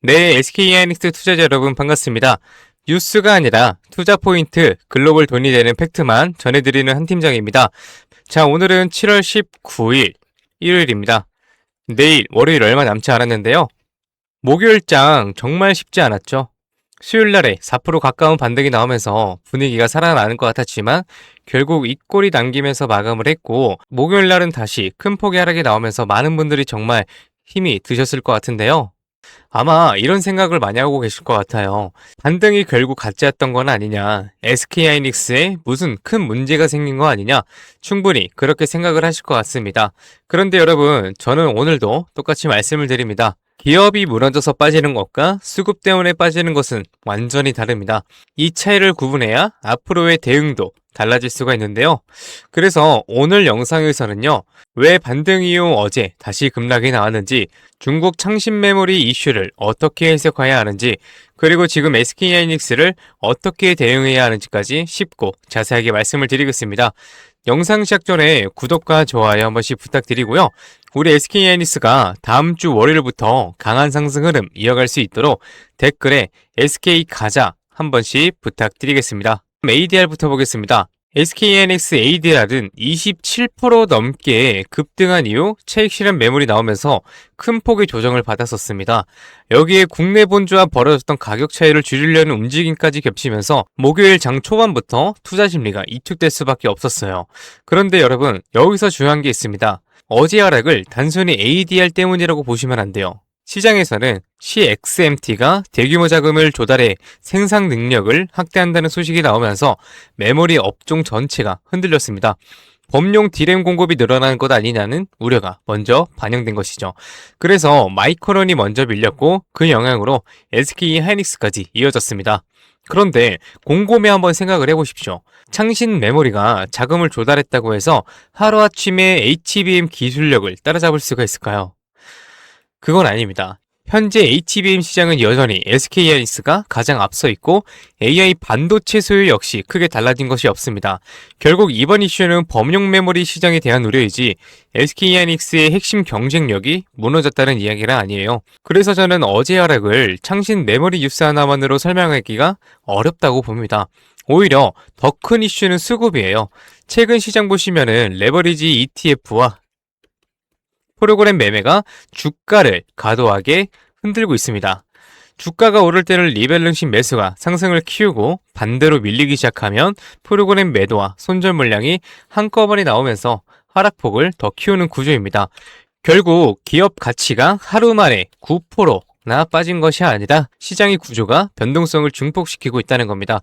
네, SK하이닉스 투자자 여러분 반갑습니다. 뉴스가 아니라 투자 포인트, 글로벌 돈이 되는 팩트만 전해드리는 한 팀장입니다. 자, 오늘은 7월 19일, 일요일입니다. 내일, 월요일 얼마 남지 않았는데요. 목요일장 정말 쉽지 않았죠. 수요일 날에 4% 가까운 반등이 나오면서 분위기가 살아나는 것 같았지만 결국 윗골이 남기면서 마감을 했고, 목요일 날은 다시 큰 폭의 하락이 나오면서 많은 분들이 정말 힘이 드셨을 것 같은데요. 아마 이런 생각을 많이 하고 계실 것 같아요. 반등이 결국 가짜였던 건 아니냐, SK하이닉스에 무슨 큰 문제가 생긴 거 아니냐, 충분히 그렇게 생각을 하실 것 같습니다. 그런데 여러분, 저는 오늘도 똑같이 말씀을 드립니다. 기업이 무너져서 빠지는 것과 수급 때문에 빠지는 것은 완전히 다릅니다. 이 차이를 구분해야 앞으로의 대응도 달라질 수가 있는데요. 그래서 오늘 영상에서는요, 왜 반등 이후 어제 다시 급락이 나왔는지, 중국 창신 메모리 이슈를 어떻게 해석해야 하는지, 그리고 지금 SK하이닉스를 어떻게 대응해야 하는지까지 쉽고 자세하게 말씀을 드리겠습니다. 영상 시작 전에 구독과 좋아요 한 번씩 부탁드리고요. 우리 SK하이닉스가 다음 주 월요일부터 강한 상승 흐름 이어갈 수 있도록 댓글에 SK 가자 한 번씩 부탁드리겠습니다. ADR부터 보겠습니다. SK하이닉스 ADR은 27% 넘게 급등한 이후 차익 실현 매물이 나오면서 큰 폭의 조정을 받았었습니다. 여기에 국내 본주와 벌어졌던 가격 차이를 줄이려는 움직임까지 겹치면서 목요일 장 초반부터 투자 심리가 이축될 수밖에 없었어요. 그런데 여러분, 여기서 중요한 게 있습니다. 어제 하락을 단순히 ADR 때문이라고 보시면 안 돼요. 시장에서는 CXMT가 대규모 자금을 조달해 생산 능력을 확대한다는 소식이 나오면서 메모리 업종 전체가 흔들렸습니다. 범용 D램 공급이 늘어나는 것 아니냐는 우려가 먼저 반영된 것이죠. 그래서 마이크론이 먼저 밀렸고 그 영향으로 SK하이닉스까지 이어졌습니다. 그런데 곰곰이 한번 생각을 해보십시오. 창신 메모리가 자금을 조달했다고 해서 하루아침에 HBM 기술력을 따라잡을 수가 있을까요? 그건 아닙니다. 현재 HBM 시장은 여전히 SK하이닉스가 가장 앞서 있고 AI 반도체 소유 역시 크게 달라진 것이 없습니다. 결국 이번 이슈는 범용 메모리 시장에 대한 우려이지 SK하이닉스의 핵심 경쟁력이 무너졌다는 이야기는 아니에요. 그래서 저는 어제 하락을 창신 메모리 뉴스 하나만으로 설명하기가 어렵다고 봅니다. 오히려 더 큰 이슈는 수급이에요. 최근 시장 보시면은 레버리지 ETF와 프로그램 매매가 주가를 과도하게 흔들고 있습니다. 주가가 오를 때는 리밸런싱 매수가 상승을 키우고 반대로 밀리기 시작하면 프로그램 매도와 손절 물량이 한꺼번에 나오면서 하락폭을 더 키우는 구조입니다. 결국 기업 가치가 하루 만에 9%나 빠진 것이 아니라 시장의 구조가 변동성을 증폭시키고 있다는 겁니다.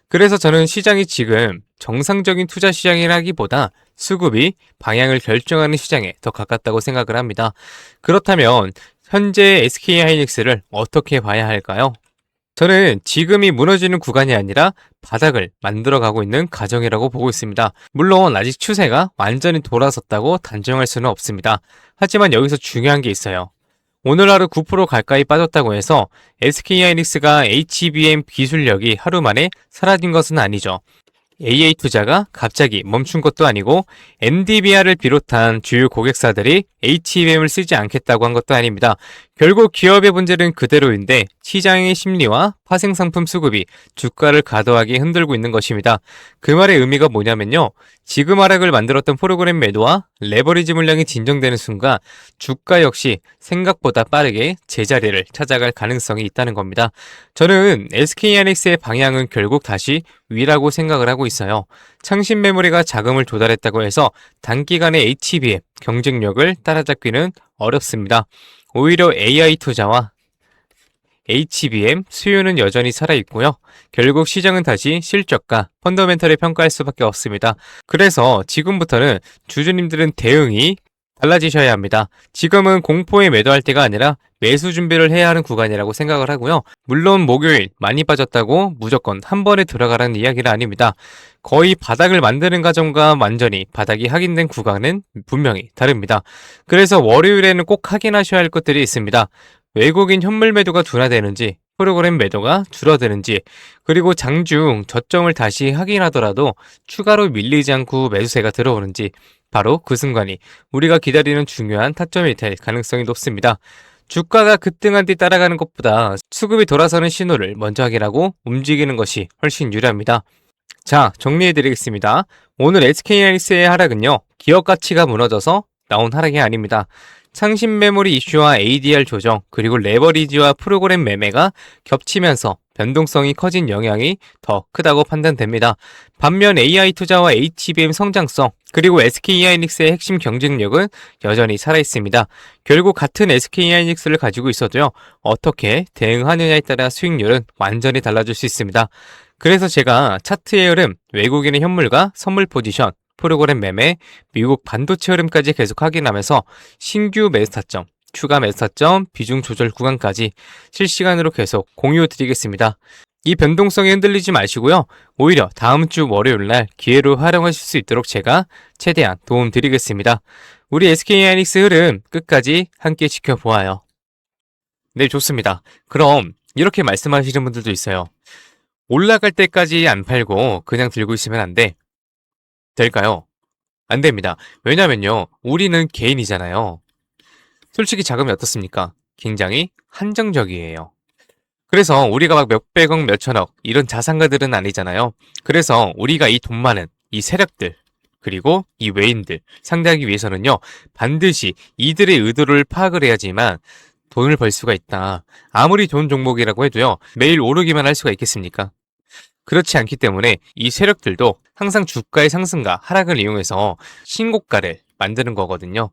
그래서 저는 시장이 지금 정상적인 투자 시장이라기보다 수급이 방향을 결정하는 시장에 더 가깝다고 생각을 합니다. 그렇다면 현재 SK하이닉스를 어떻게 봐야 할까요? 저는 지금이 무너지는 구간이 아니라 바닥을 만들어가고 있는 과정이라고 보고 있습니다. 물론 아직 추세가 완전히 돌아섰다고 단정할 수는 없습니다. 하지만 여기서 중요한 게 있어요. 오늘 하루 9% 가까이 빠졌다고 해서 SK하이닉스가 HBM 기술력이 하루 만에 사라진 것은 아니죠. AA 투자가 갑자기 멈춘 것도 아니고 NDVR을 비롯한 주요 고객사들이 HBM을 쓰지 않겠다고 한 것도 아닙니다. 결국 기업의 문제는 그대로인데 시장의 심리와 파생상품 수급이 주가를 과도하게 흔들고 있는 것입니다. 그 말의 의미가 뭐냐면요, 지금 하락을 만들었던 프로그램 매도와 레버리지 물량이 진정되는 순간 주가 역시 생각보다 빠르게 제자리를 찾아갈 가능성이 있다는 겁니다. 저는 SK하이닉스의 방향은 결국 다시 위라고 생각을 하고 있어요. 창신 메모리가 자금을 조달했다고 해서 단기간에 HBM 경쟁력을 따라잡기는 어렵습니다. 오히려 AI 투자와 HBM 수요는 여전히 살아있고요. 결국 시장은 다시 실적과 펀더멘털을 평가할 수밖에 없습니다. 그래서 지금부터는 주주님들은 대응이 달라지셔야 합니다. 지금은 공포에 매도할 때가 아니라 매수 준비를 해야 하는 구간이라고 생각을 하고요. 물론 목요일 많이 빠졌다고 무조건 한 번에 들어가라는 이야기는 아닙니다. 거의 바닥을 만드는 과정과 완전히 바닥이 확인된 구간은 분명히 다릅니다. 그래서 월요일에는 꼭 확인하셔야 할 것들이 있습니다. 외국인 현물 매도가 둔화되는지, 프로그램 매도가 줄어드는지, 그리고 장중 저점을 다시 확인하더라도 추가로 밀리지 않고 매수세가 들어오는지, 바로 그 순간이 우리가 기다리는 중요한 타점이 될 가능성이 높습니다. 주가가 급등한 뒤 따라가는 것보다 수급이 돌아서는 신호를 먼저 확인하고 움직이는 것이 훨씬 유리합니다. 자, 정리해드리겠습니다. 오늘 SK하이닉스의 하락은요, 기업 가치가 무너져서 나온 하락이 아닙니다. 상신 메모리 이슈와 ADR 조정, 그리고 레버리지와 프로그램 매매가 겹치면서 변동성이 커진 영향이 더 크다고 판단됩니다. 반면 AI 투자와 HBM 성장성, 그리고 SK하이닉스의 핵심 경쟁력은 여전히 살아있습니다. 결국 같은 SK하이닉스를 가지고 있어도요, 어떻게 대응하느냐에 따라 수익률은 완전히 달라질 수 있습니다. 그래서 제가 차트의 흐름, 외국인의 현물과 선물 포지션, 프로그램 매매, 미국 반도체 흐름까지 계속 확인하면서 신규 매수 타점, 추가 매수 타점, 비중 조절 구간까지 실시간으로 계속 공유 드리겠습니다. 이 변동성에 흔들리지 마시고요. 오히려 다음 주 월요일 날 기회로 활용하실 수 있도록 제가 최대한 도움 드리겠습니다. 우리 SK하이닉스 흐름 끝까지 함께 지켜보아요. 네, 좋습니다. 그럼 이렇게 말씀하시는 분들도 있어요. 올라갈 때까지 안 팔고 그냥 들고 있으면 안 돼. 될까요? 안 됩니다. 왜냐면요, 우리는 개인이잖아요. 솔직히 자금이 어떻습니까? 굉장히 한정적이에요. 그래서 우리가 막 몇백억, 몇천억 이런 자산가들은 아니잖아요. 그래서 우리가 이 돈 많은 이 세력들, 그리고 이 외인들 상대하기 위해서는요, 반드시 이들의 의도를 파악을 해야지만 돈을 벌 수가 있다. 아무리 좋은 종목이라고 해도요, 매일 오르기만 할 수가 있겠습니까? 그렇지 않기 때문에 이 세력들도 항상 주가의 상승과 하락을 이용해서 신고가를 만드는 거거든요.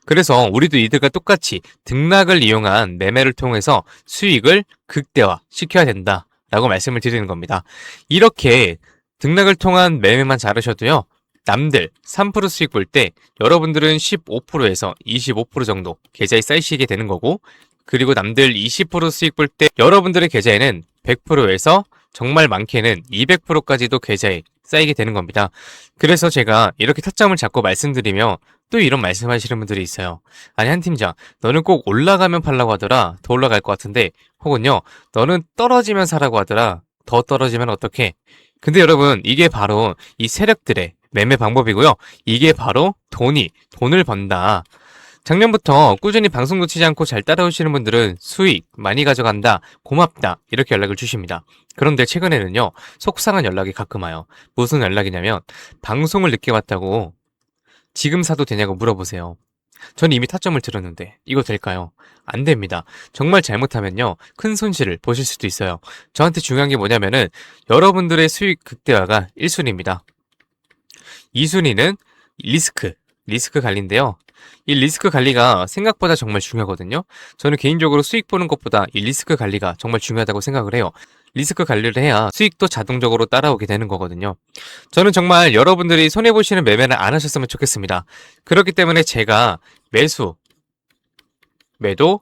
그래서 우리도 이들과 똑같이 등락을 이용한 매매를 통해서 수익을 극대화 시켜야 된다라고 말씀을 드리는 겁니다. 이렇게 등락을 통한 매매만 잘하셔도요, 남들 3% 수익 볼 때 여러분들은 15%에서 25% 정도 계좌에 쌓이시게 되는 거고, 그리고 남들 20% 수익 볼 때 여러분들의 계좌에는 100%에서 정말 많게는 200%까지도 계좌에 쌓이게 되는 겁니다. 그래서 제가 이렇게 타점을 잡고 말씀드리며 또 이런 말씀하시는 분들이 있어요. 아니, 한 팀장, 너는 꼭 올라가면 팔라고 하더라. 더 올라갈 것 같은데. 혹은요, 너는 떨어지면 사라고 하더라. 더 떨어지면 어떡해? 근데 여러분, 이게 바로 이 세력들의 매매 방법이고요. 이게 바로 돈을 번다. 작년부터 꾸준히 방송 놓치지 않고 잘 따라오시는 분들은 수익 많이 가져간다, 고맙다 이렇게 연락을 주십니다. 그런데 최근에는요, 속상한 연락이 가끔 와요. 무슨 연락이냐면 방송을 늦게 왔다고 지금 사도 되냐고 물어보세요. 전 이미 타점을 들었는데 이거 될까요? 안 됩니다. 정말 잘못하면요, 큰 손실을 보실 수도 있어요. 저한테 중요한 게 뭐냐면은 여러분들의 수익 극대화가 1순위입니다. 2순위는 리스크 관리인데요. 이 리스크 관리가 생각보다 정말 중요하거든요. 저는 개인적으로 수익 보는 것보다 이 리스크 관리가 정말 중요하다고 생각을 해요. 리스크 관리를 해야 수익도 자동적으로 따라오게 되는 거거든요. 저는 정말 여러분들이 손해보시는 매매는 안 하셨으면 좋겠습니다. 그렇기 때문에 제가 매수, 매도,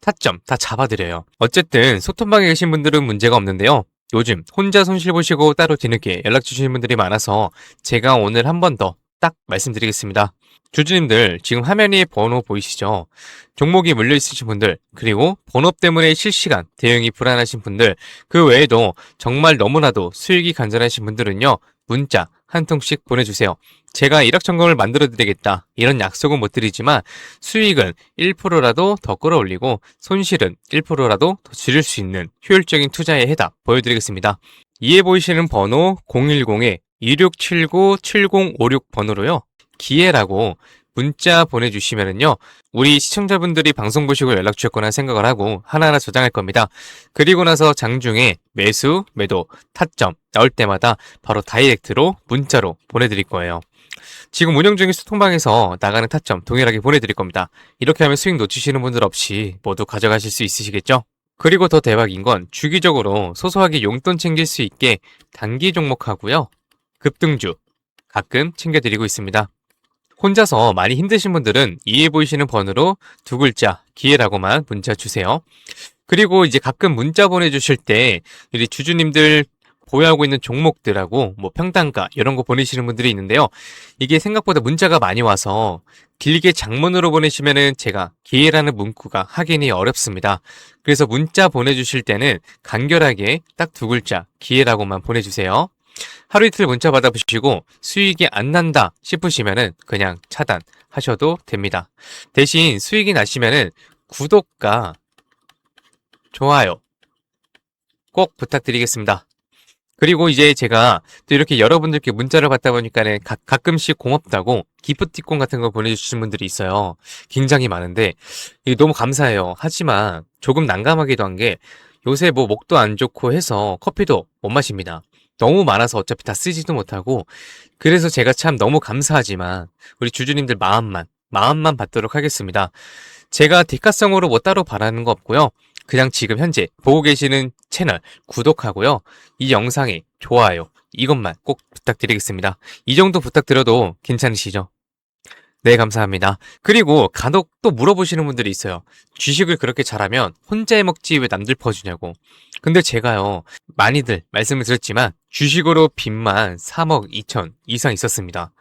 타점 다 잡아드려요. 어쨌든 소통방에 계신 분들은 문제가 없는데요. 요즘 혼자 손실 보시고 따로 뒤늦게 연락 주시는 분들이 많아서 제가 오늘 한 번 더 딱 말씀드리겠습니다. 주주님들, 지금 화면 위에 번호 보이시죠? 종목이 물려 있으신 분들, 그리고 번호 때문에 실시간 대응이 불안하신 분들, 그 외에도 정말 너무나도 수익이 간절하신 분들은요, 문자 한 통씩 보내주세요. 제가 일확천금을 만들어 드리겠다, 이런 약속은 못 드리지만 수익은 1%라도 더 끌어올리고 손실은 1%라도 더 줄일 수 있는 효율적인 투자의 해답 보여드리겠습니다. 이에 보이시는 번호 010-2679-7056 번호로요, 기회라고 문자 보내주시면은요, 우리 시청자분들이 방송 보시고 연락 주셨거나 생각을 하고 하나하나 저장할 겁니다. 그리고 나서 장중에 매수, 매도, 타점 나올 때마다 바로 다이렉트로 문자로 보내드릴 거예요. 지금 운영 중인 소통방에서 나가는 타점 동일하게 보내드릴 겁니다. 이렇게 하면 수익 놓치시는 분들 없이 모두 가져가실 수 있으시겠죠? 그리고 더 대박인 건 주기적으로 소소하게 용돈 챙길 수 있게 단기 종목하고요, 급등주 가끔 챙겨드리고 있습니다. 혼자서 많이 힘드신 분들은 이에 보이시는 번호로 두 글자 기회라고만 문자 주세요. 그리고 이제 가끔 문자 보내주실 때 우리 주주님들 보유하고 있는 종목들하고 뭐 평단가 이런 거 보내시는 분들이 있는데요. 이게 생각보다 문자가 많이 와서 길게 장문으로 보내시면은 제가 기회라는 문구가 확인이 어렵습니다. 그래서 문자 보내주실 때는 간결하게 딱 두 글자 기회라고만 보내주세요. 하루 이틀 문자 받아보시고 수익이 안 난다 싶으시면은 그냥 차단 하셔도 됩니다. 대신 수익이 나시면은 구독과 좋아요 꼭 부탁드리겠습니다. 그리고 이제 제가 또 이렇게 여러분들께 문자를 받다 보니까는 가끔씩 고맙다고 기프티콘 같은 거 보내주시는 분들이 있어요. 굉장히 많은데 이게 너무 감사해요. 하지만 조금 난감하기도 한 게 요새 뭐 목도 안 좋고 해서 커피도 못 마십니다. 너무 많아서 어차피 다 쓰지도 못하고 그래서 제가 참 너무 감사하지만 우리 주주님들 마음만 받도록 하겠습니다. 제가 대가성으로 뭐 따로 바라는 거 없고요. 그냥 지금 현재 보고 계시는 채널 구독하고요. 이 영상에 좋아요 이것만 꼭 부탁드리겠습니다. 이 정도 부탁드려도 괜찮으시죠? 네, 감사합니다. 그리고 간혹 또 물어보시는 분들이 있어요. 주식을 그렇게 잘하면 혼자 해먹지 왜 남들 퍼주냐고. 근데 제가요, 많이들 말씀을 드렸지만 주식으로 빚만 3억 2천 이상 있었습니다.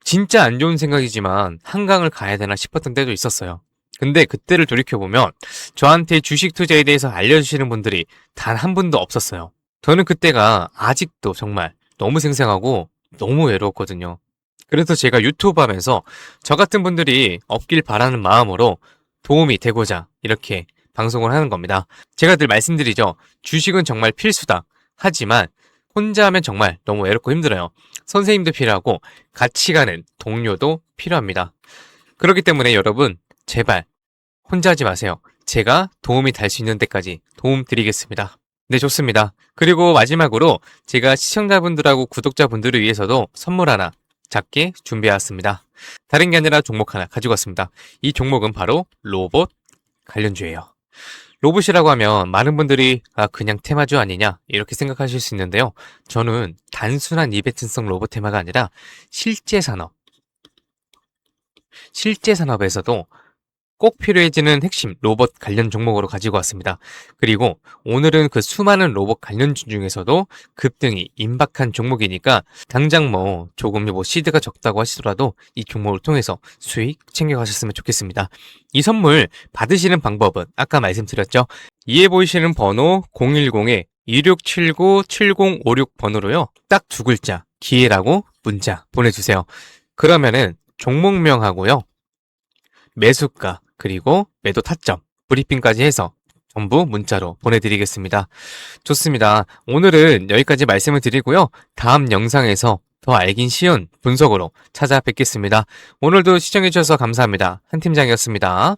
진짜 안 좋은 생각이지만 한강을 가야 되나 싶었던 때도 있었어요. 근데 그때를 돌이켜보면 저한테 주식 투자에 대해서 알려주시는 분들이 단 한 분도 없었어요. 저는 그때가 아직도 정말 너무 생생하고 너무 외로웠거든요. 그래서 제가 유튜브 하면서 저 같은 분들이 없길 바라는 마음으로 도움이 되고자 이렇게 방송을 하는 겁니다. 제가 늘 말씀드리죠. 주식은 정말 필수다. 하지만 혼자 하면 정말 너무 외롭고 힘들어요. 선생님도 필요하고 같이 가는 동료도 필요합니다. 그렇기 때문에 여러분 제발 혼자 하지 마세요. 제가 도움이 될 수 있는 데까지 도움 드리겠습니다. 네, 좋습니다. 그리고 마지막으로 제가 시청자분들하고 구독자분들을 위해서도 선물 하나 작게 준비해왔습니다. 다른 게 아니라 종목 하나 가지고 왔습니다. 이 종목은 바로 로봇 관련주예요. 로봇이라고 하면 많은 분들이 그냥 테마주 아니냐 이렇게 생각하실 수 있는데요. 저는 단순한 이벤트성 로봇 테마가 아니라 실제 산업에서도 꼭 필요해지는 핵심 로봇 관련 종목으로 가지고 왔습니다. 그리고 오늘은 그 수많은 로봇 관련주 중에서도 급등이 임박한 종목이니까 당장 뭐 조금 뭐 시드가 적다고 하시더라도 이 종목을 통해서 수익 챙겨가셨으면 좋겠습니다. 이 선물 받으시는 방법은 아까 말씀드렸죠. 이에 보이시는 번호 010-2679-7056 번호로요. 딱 두 글자 기회라고 문자 보내주세요. 그러면은 종목명하고요. 매수가 그리고 매도 타점, 브리핑까지 해서 전부 문자로 보내드리겠습니다. 좋습니다. 오늘은 여기까지 말씀을 드리고요. 다음 영상에서 더 알긴 쉬운 분석으로 찾아뵙겠습니다. 오늘도 시청해주셔서 감사합니다. 한 팀장이었습니다.